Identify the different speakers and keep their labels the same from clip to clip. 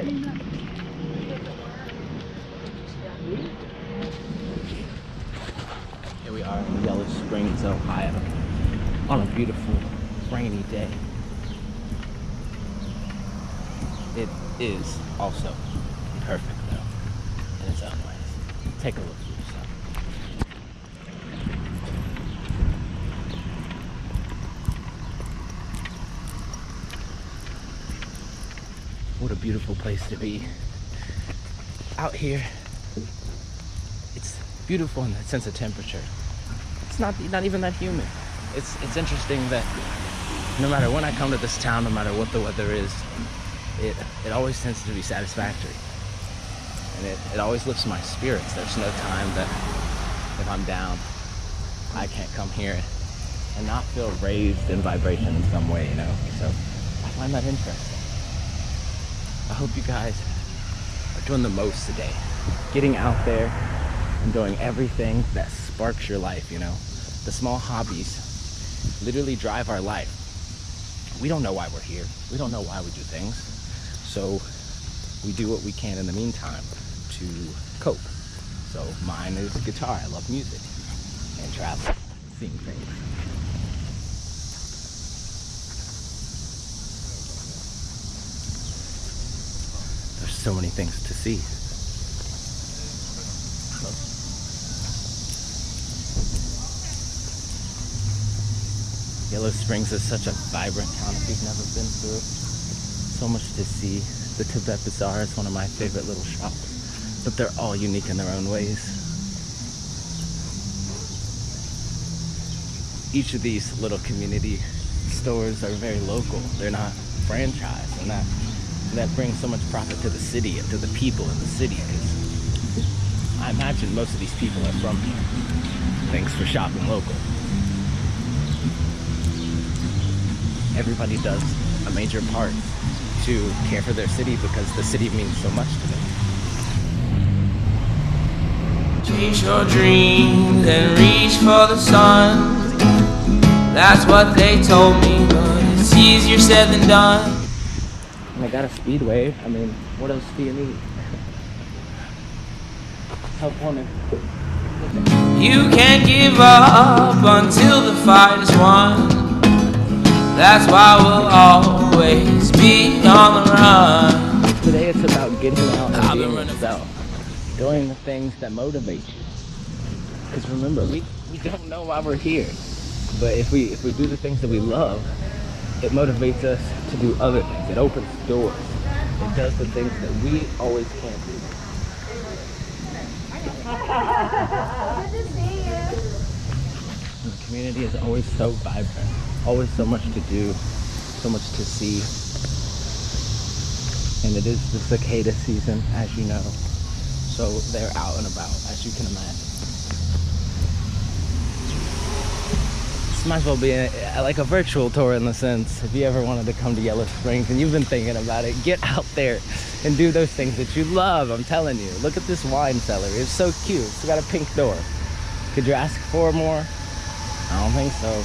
Speaker 1: Here we are in Yellow Springs, Ohio, on a beautiful rainy day. It is also perfect though, in its own ways. Take a look for yourself. What a beautiful place to be. Out here, it's beautiful in the sense of temperature. It's not even that humid. It's interesting that no matter when I come to this town, no matter what the weather is, it always tends to be satisfactory. And it always lifts my spirits. There's no time that if I'm down, I can't come here and not feel raised in vibration in some way, you know? So I find that interesting. I hope you guys are doing the most today. Getting out there and doing everything that sparks your life, you know? The small hobbies literally drive our life. We don't know why we're here. We don't know why we do things. So we do what we can in the meantime to cope. So mine is guitar. I love music and travel, seeing things. There's so many things to see. Yellow Springs is such a vibrant town if you've never been through. So much to see. The Tibet Bazaar is one of my favorite little shops, but they're all unique in their own ways. Each of these little community stores are very local. They're not franchised, and that brings so much profit to the city and to the people in the city, because I imagine most of these people are from here. Thanks for shopping local. Everybody does a major part to care for their city because the city means so much to them.
Speaker 2: Chase your dreams and reach for the sun. That's what they told me, but it's easier said than done.
Speaker 1: And I got a speedway. I mean, what else do you need? Help wanted.
Speaker 2: You can't give up until the fight is won. That's why we'll always be on the run.
Speaker 1: Today it's about getting out and being yourself. Doing the things that motivate you. Because remember, we don't know why we're here. But if we do the things that we love, it motivates us to do other things. It opens doors. It does the things that we always can't do.
Speaker 3: Good to see you.
Speaker 1: The community is always so vibrant. Always so much to do, so much to see. And it is the cicada season, as you know. So they're out and about, as you can imagine. This might as well be like a virtual tour in the sense. If you ever wanted to come to Yellow Springs and you've been thinking about it, get out there and do those things that you love, I'm telling you. Look at this wine cellar, it's so cute. It's got a pink door. Could you ask for more? I don't think so.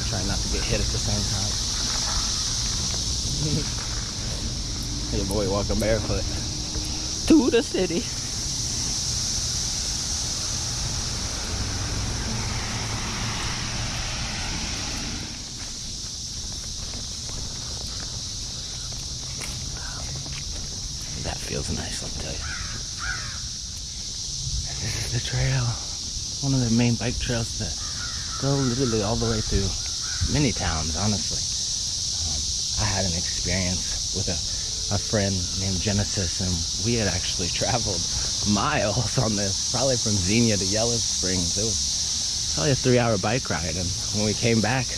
Speaker 1: Try not to get hit at the same time. Your boy walking barefoot to the city. That feels nice, let me tell you. This is the trail. One of the main bike trails that go literally all the way through many towns, honestly. I had an experience with a friend named Genesis, and we had actually traveled miles on this, probably from Xenia to Yellow Springs. It was probably a 3-hour bike ride, and when we came back,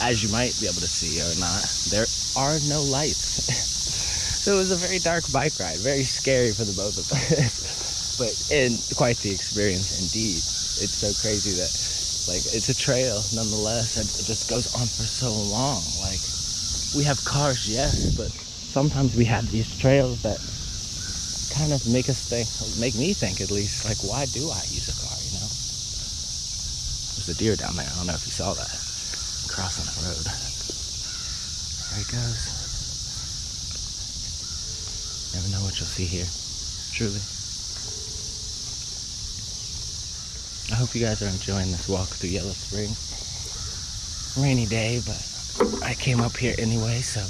Speaker 1: as you might be able to see or not, there are no lights. So it was a very dark bike ride, very scary for the both of us, but quite the experience indeed. It's so crazy that like it's a trail nonetheless, and it just goes on for so long. Like, we have cars, yes, but sometimes we have these trails that kind of make me think at least, like, why do I use a car, you know? There's a deer down there. I don't know if you saw that crossing the road. it goes. Never know what you'll see here. Truly. I hope you guys are enjoying this walk through Yellow Spring. Rainy day, but I came up here anyway, so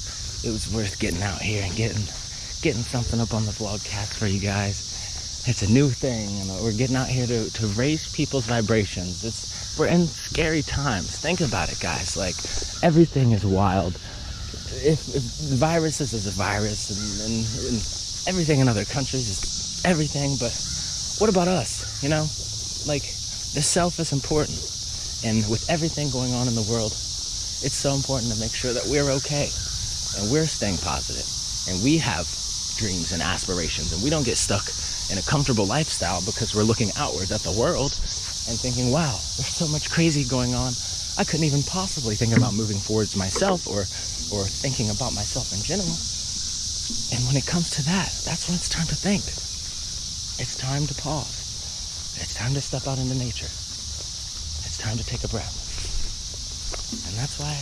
Speaker 1: it was worth getting out here and getting something up on the vlogcast for you guys. It's a new thing, and we're getting out here to raise people's vibrations. We're in scary times. Think about it, guys. Like, everything is wild. If viruses is a virus, and everything in other countries is everything, but what about us, you know? Like, the self is important, and with everything going on in the world, it's so important to make sure that we're okay, and we're staying positive, and we have dreams and aspirations, and we don't get stuck in a comfortable lifestyle because we're looking outwards at the world and thinking, wow, there's so much crazy going on. I couldn't even possibly think about moving forwards myself or thinking about myself in general. And when it comes to that, that's when it's time to think. It's time to pause. It's time to step out into nature. It's time to take a breath. And that's why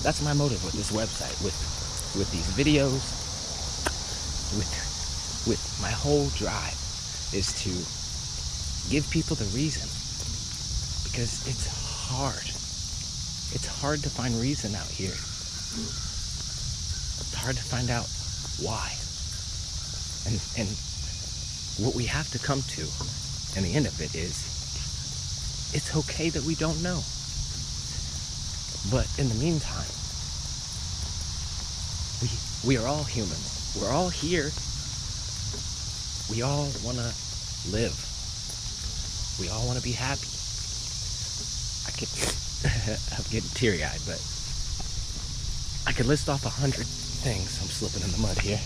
Speaker 1: that's my motive with this website, with these videos, with my whole drive, is to give people the reason, because it's hard. It's hard to find reason out here. It's hard to find out why. And what we have to come to in the end of it is, it's okay that we don't know. But in the meantime, we are all humans. We're all here. We all want to live. We all want to be happy. I'm getting teary-eyed, but I could list off 100 things. I'm slipping in the mud here.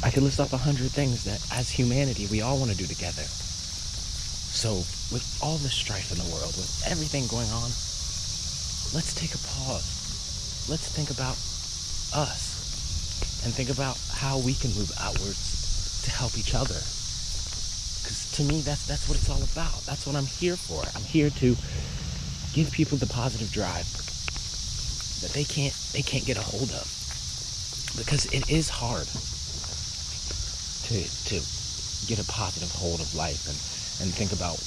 Speaker 1: I could list off 100 things that, as humanity, we all want to do together. So, with all the strife in the world, with everything going on, let's take a pause. Let's think about us and think about how we can move outwards to help each other. Because to me, that's what it's all about. That's what I'm here for. I'm here to give people the positive drive that they can't get a hold of. Because it is hard to get a positive hold of life and think about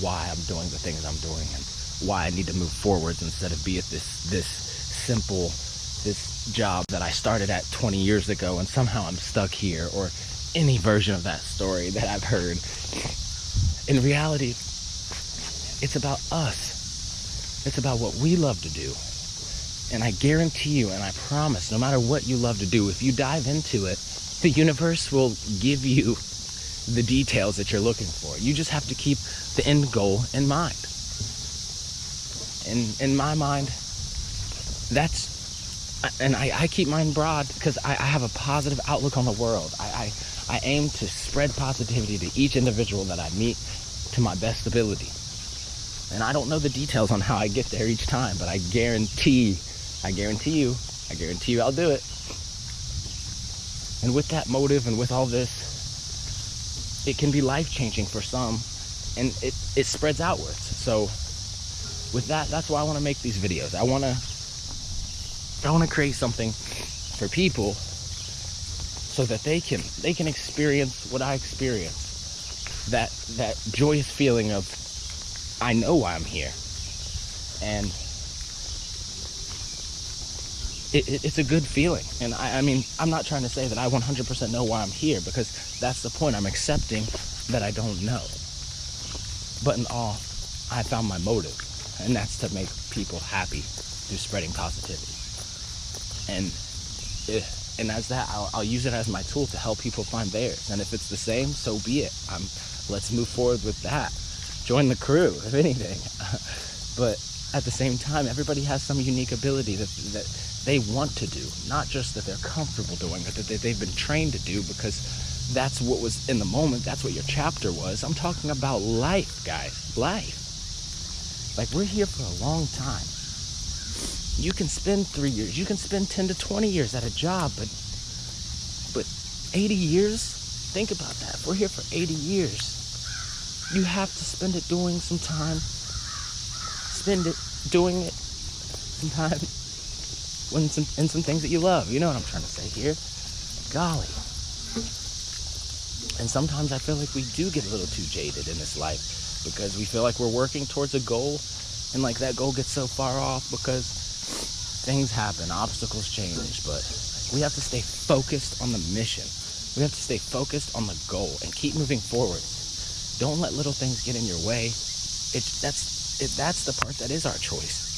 Speaker 1: why I'm doing the things I'm doing and why I need to move forwards instead of be at this simple job that I started at 20 years ago and somehow I'm stuck here, or any version of that story that I've heard. In reality, it's about us. It's about what we love to do. And I guarantee you, and I promise, no matter what you love to do, if you dive into it, the universe will give you the details that you're looking for. You just have to keep the end goal in mind. In my mind, I keep mine broad because I have a positive outlook on the world. I aim to spread positivity to each individual that I meet to my best ability. And I don't know the details on how I get there each time, but I guarantee you I'll do it. And with that motive and with all this, it can be life-changing for some, and it spreads outwards. So with that's why I want to make these videos. I want to create something for people so that they can experience what I experience. That joyous feeling of, I know why I'm here. And it's a good feeling. And I mean, I'm not trying to say that I 100% know why I'm here, because that's the point. I'm accepting that I don't know. But in all, I found my motive, and that's to make people happy through spreading positivity. And as that, I'll use it as my tool to help people find theirs. And if it's the same, so be it. Let's move forward with that. Join the crew, if anything. But at the same time, everybody has some unique ability that they want to do, not just that they're comfortable doing, but that they've been trained to do, because that's what was in the moment. That's what your chapter was. I'm talking about life, guys. Life. Like, we're here for a long time. You can spend 3 years, you can spend 10 to 20 years at a job, but 80 years? Think about that. If we're here for 80 years, you have to spend it doing some time. Spend it doing it some time in some things that you love. You know what I'm trying to say here. Golly. And sometimes I feel like we do get a little too jaded in this life because we feel like we're working towards a goal, and like that goal gets so far off because things happen, obstacles change, but we have to stay focused on the mission. We have to stay focused on the goal and keep moving forward. Don't let little things get in your way. That's the part that is our choice.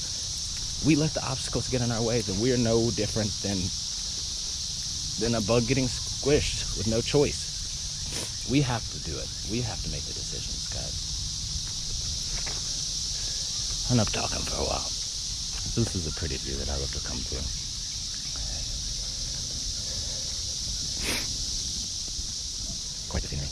Speaker 1: We let the obstacles get in our way, then we are no different than a bug getting squished with no choice. We have to do it. We have to make the decisions, guys. Enough talking for a while. This is a pretty view that I love to come to. Quite the scenery.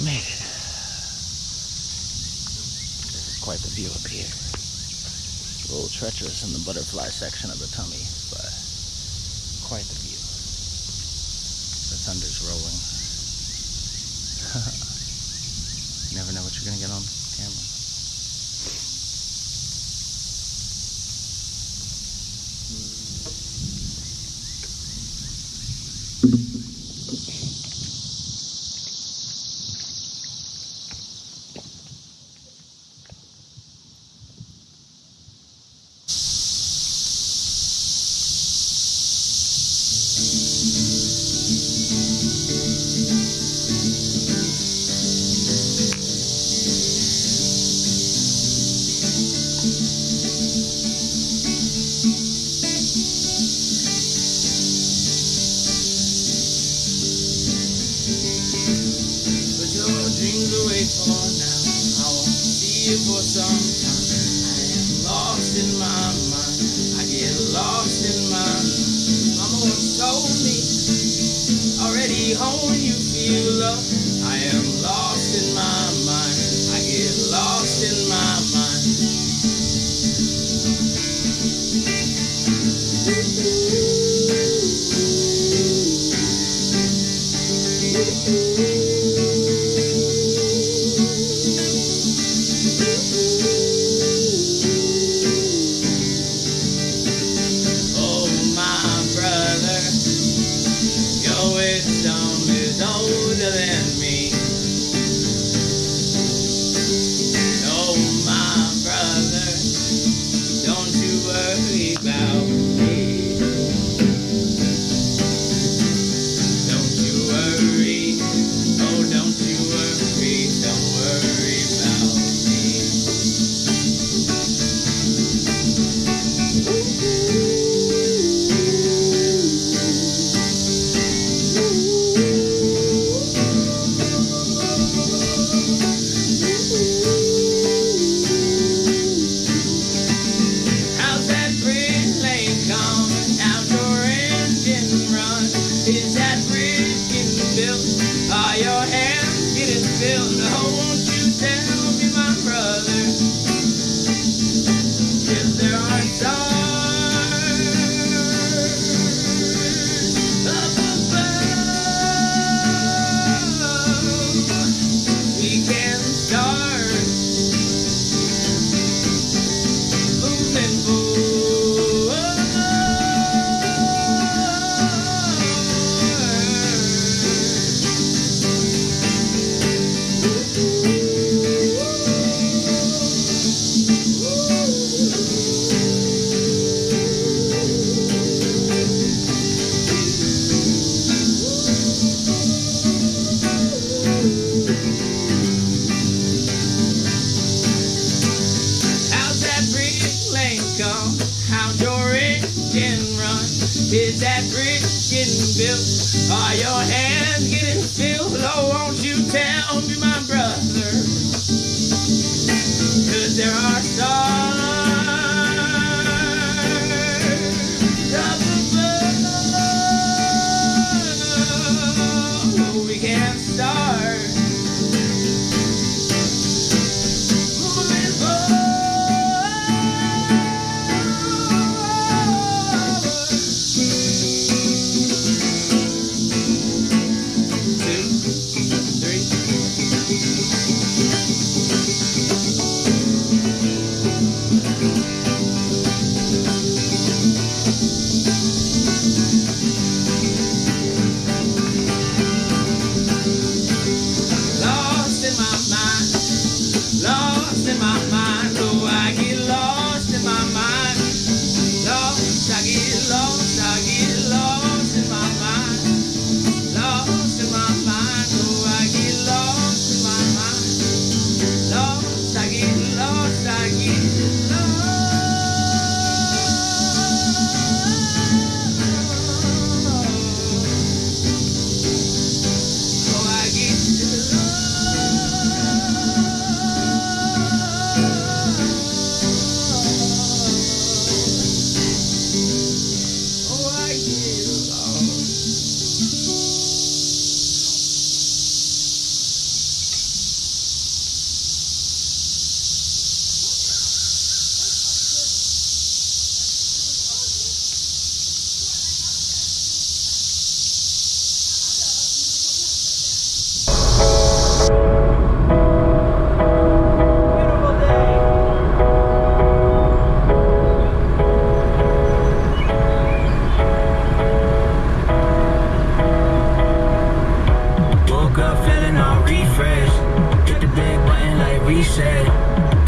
Speaker 1: Made it. Quite the view up here. A little treacherous in the butterfly section of the tummy, but quite the view. The thunder's rolling. You never know what you're gonna get on camera.
Speaker 2: For now, I won't see you for some time. I am lost in my mind. I get lost in my mind. Mama once told me, already home when you feel love. I am lost in my mind. I get lost in my mind. Is that bridge getting built? Are your hands getting filled? Oh, won't you tell me, my brother? 'Cause there are stars up above. We can't start. say